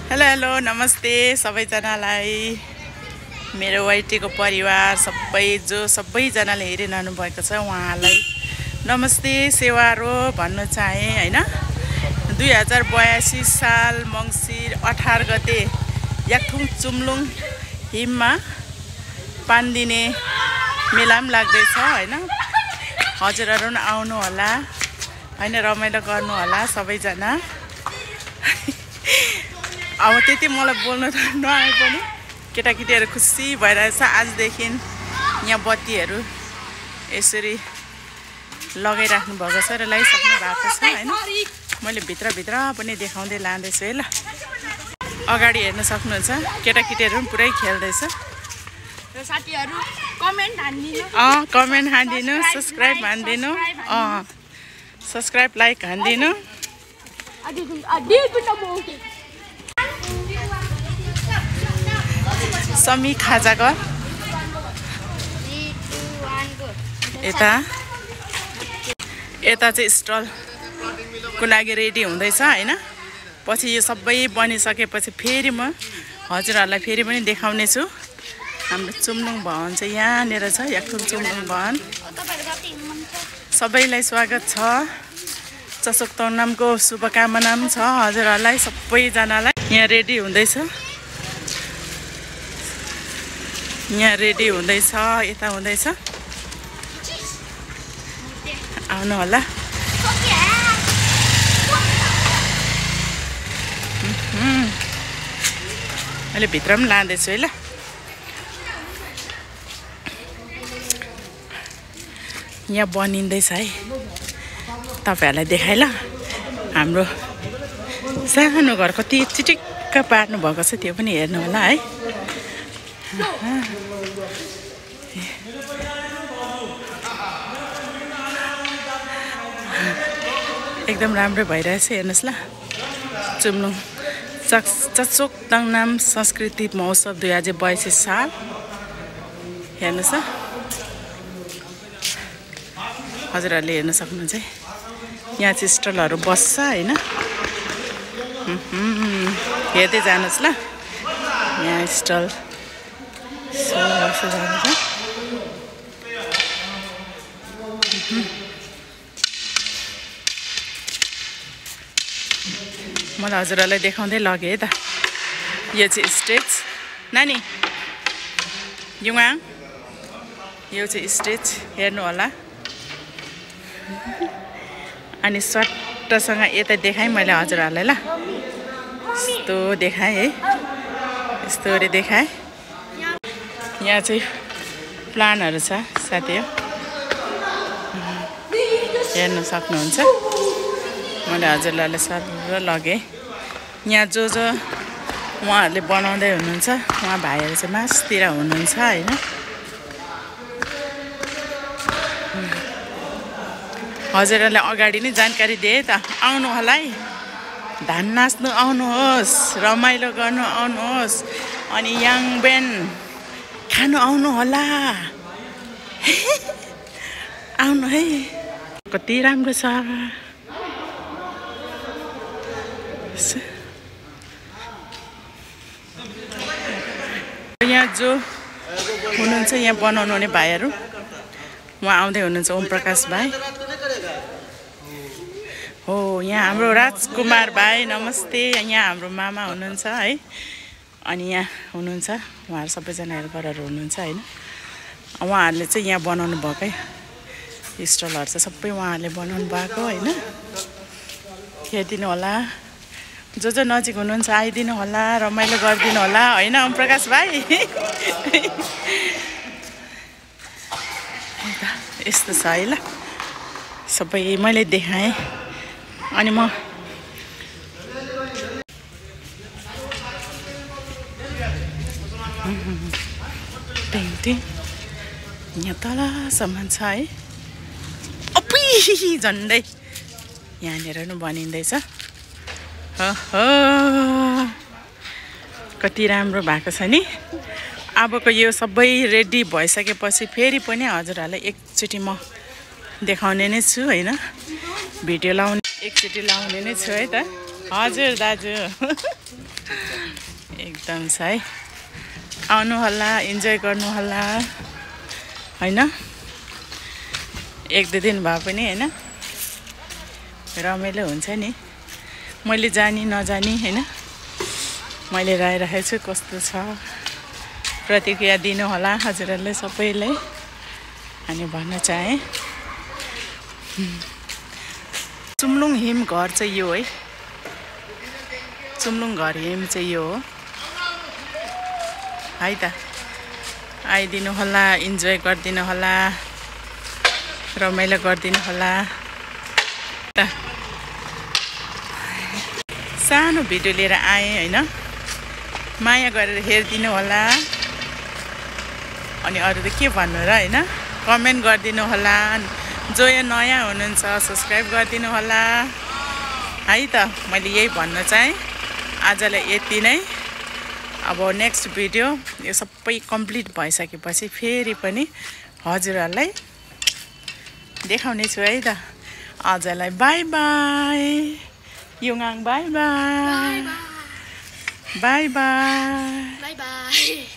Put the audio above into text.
hello hello नमस्ते सबैजनालाई मेरो वाइटीको परिवार सबैजनाले हेरिरहनु भएको छ उहाँलाई नमस्ते सेवारो भन्न चाहे हैन 2082 साल मङ्सिर 18 गते याकथुङ चुम्लुङ हिममा पान्दिने मेला पनि लाग्दैछ हैन हजुरहरु पनि आउनु होला हैन रमाइलो गर्नु होला सबैजना अब त्यति मलाई बोल्न त नआए पनि केटाकेटीहरु खुसी भइरहेछ आजदेखि यहाँ बत्तीहरु यसरी लगाइराख्नु भएको छ र लगाइसक्नु भएको छ हैन मैले भित्र पनि देखाउँदै लाँदै छु है ल अगाडि हेर्न सक्नुहुन्छ केटाकेटीहरु पनि पुरै खेल्दैछ र साथीहरु कमेन्ट हान्दिनु कमेन्ट हान्दिनु सब्स्क्राइब हान्दिनु सब्स्क्राइब लाइक हान्दिनु समी खाजाघर यता चाहिँ स्टलको लागि रेडी हुँदैछ हैन पछि यो सबै बनिसकेपछि फेरि म हजुरहरुलाई फेरि पनि देखाउने छु हाम्रो चुम्लुङ भवन चाहिँ यहाँनेर छ याकथुङ चुम्लुङ भवन सबैलाई स्वागत छ चसोक तौनामको शुभकामना पनि छ हजुरहरुलाई सबैजनालाई यहाँ रेडी हुँदैछ यता हुँदैछ आउनु होला अहिले भित्र पनि लाँदैछु है ल यहाँ बनिँदैछ है तपाईहरुलाई देखाइ ल हाम्रो सानो घर कति चिटिक्क पार्नु भएको छ त्यो पनि हेर्नु होला है एकदम राम्रो भइरहेछ हेर्नुस् ल चुम्लुङ चचोक तङनाम संस्कृति महोत्सव 2082 साल हेर्नुस् ल हजुरहरुले हेर्न सक्नुहुन्छ यहाँ चाहिँ स्टलहरु बस्छ हैन हेर्दै जानुस् ल यहाँ स्टल मलाई हजुरहरुलाई देखाउँदै लगे है त यो चाहिँ स्टेज नानी युवा यो चाहिँ स्टेज हेर्नु होला अनि सट्टसँग यता देखाएँ मैले हजुरहरुलाई ल यस्तो देखाएँ है यस्तोरी देखाएँ यहाँ चाहिँ प्लानहरु छ साथीहरु हेर्न सक्नुहुन्छ मैले हजुरहरुलाई सर लगे यहाँ जो उहाँहरुले बनाउँदै हुनुहुन्छ उहाँ भाइहरु चाहिँ मासतिर हुनुहुन्छ हैन हजुरहरुलाई अगाडि नै जानकारी दिए त आउनु होला है धान नाच्नु आउनुहोस् रमाइलो गर्नु आउनुहोस् अनि याङ बेन खानु आउनु होला आउनु है कति राम्रो छ यहाँ जो हुनुहुन्छ यहाँ बनाउनु हुने भाइहरु उहाँ आउँदै हुनुहुन्छ ओम प्रकाश भाइ हो यहाँ हाम्रो राजकुमार भाइ नमस्ते यहाँ हाम्रो मामा हुनुहुन्छ है अनि यहाँ हुनुहुन्छ उहाँहरु सबैजना हेल्परहरु हुनुहुन्छ हैन उहाँहरुले चाहिँ यहाँ बनाउनु भएकै स्टलहरु चाहिँ सबै उहाँहरुले बनाउनु भएको हैन हेर्दिनु होला जो नजिक हुनुहुन्छ आइदिनु होला रमाइलो गरिदिनु होला हैन ओम प्रकाश भाइ यस्तो छ है ल सबै मैले देखाएँ अनि म पेन्टिङ यहाँ तलसम्म छ है अपी झन्डै यहाँनिर पनि बनिँदैछ कति राम्रो भएको छ नि अबको यो सबै रेडी भइसकेपछि फेरि पनि हजुरहरुलाई एकचोटी म देखाउने नै छु हैन भिडियो लाउने एकचोटी लाउने नै छु है त हजुर दाजु एकदम छ है आउनु होला इन्जोय गर्नु होला हैन एक दुई दिन भए पनि हैन रमाइलो हुन्छ नि मैले जानी नजानी हैन मैले राखेको छु कस्तो छ प्रतिक्रिया दिनु होला हजुरहरुले सबैले अनि भन्न चाहे चुम्लुङ हिम घर चाहिँ यो है चुम्लुङ घर हिम चाहिँ यो हो है त आइदिनु होला इन्जोय गरिदिनु होला रमाइलो गरिदिनु होला त सानो भिडियो लिएर आएँ हैन माया गरेर हेरिदिनु होला अनि अरु त के भन्नु र हैन कमेन्ट गरिदिनु होला जो यो नयाँ हुनुहुन्छ सब्स्क्राइब गरिदिनु होला है त मैले यही भन्न चाहे आजलाई यति नै अब नेक्स्ट भिडियो यो सबै कम्प्लिट भइसकेपछि फेरि पनि हजुरहरुलाई देखाउने छु है त आजलाई बाइ बाइ युङाङ bye bye bye bye bye by